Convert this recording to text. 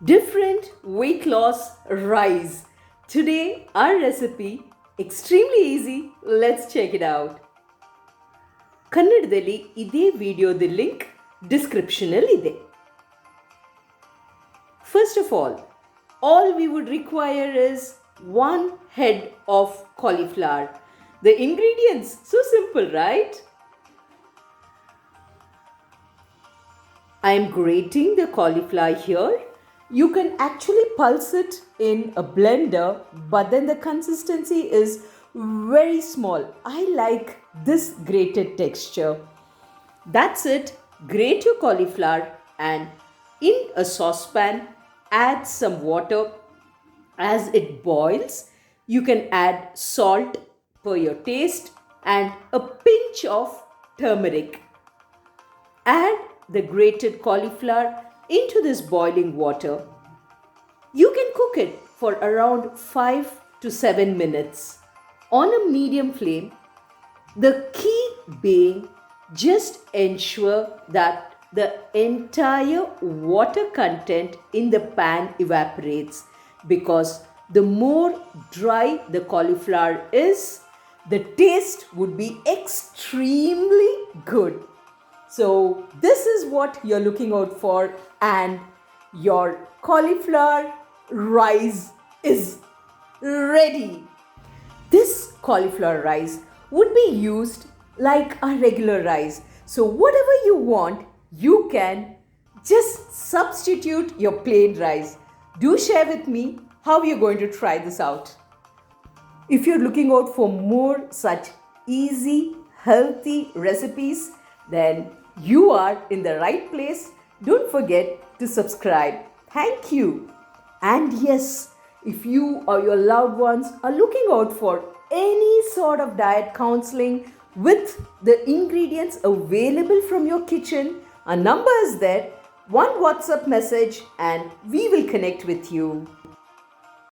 Different weight loss rice. Today our recipe extremely easy. Let's check it out. ಕನ್ನಡದಲ್ಲಿ ಇದೇ ವಿಡಿಯೋದ link ಡಿಸ್ಕ್ರಿಪ್ಷನಲ್ಲಿ ಇದೆ. First of all we would require is 1 head of cauliflower. The ingredients, so simple, right? I am grating the cauliflower here. You can actually pulse it in a blender, but then the consistency is very small. I like this grated texture. That's it. Grate your cauliflower and in a saucepan add some water. As it boils, you can add salt per your taste and a pinch of turmeric. Add the grated cauliflower into this boiling water. You can cook it for around 5 to 7 minutes on a medium flame. The key being just ensure that the entire water content in the pan evaporates, because the more dry the cauliflower is, the taste would be extremely good. So this is what you're looking out for, and your cauliflower rice is ready. This cauliflower rice would be used like a regular rice. So whatever you want, you can just substitute your plain rice. Do share with me how you're going to try this out. If you're looking out for more such easy, healthy recipes, then you are in the right place. Don't forget to subscribe. Thank you. And yes, if you or your loved ones are looking out for any sort of diet counseling with the ingredients available from your kitchen, a number is there. One WhatsApp message and we will connect with you.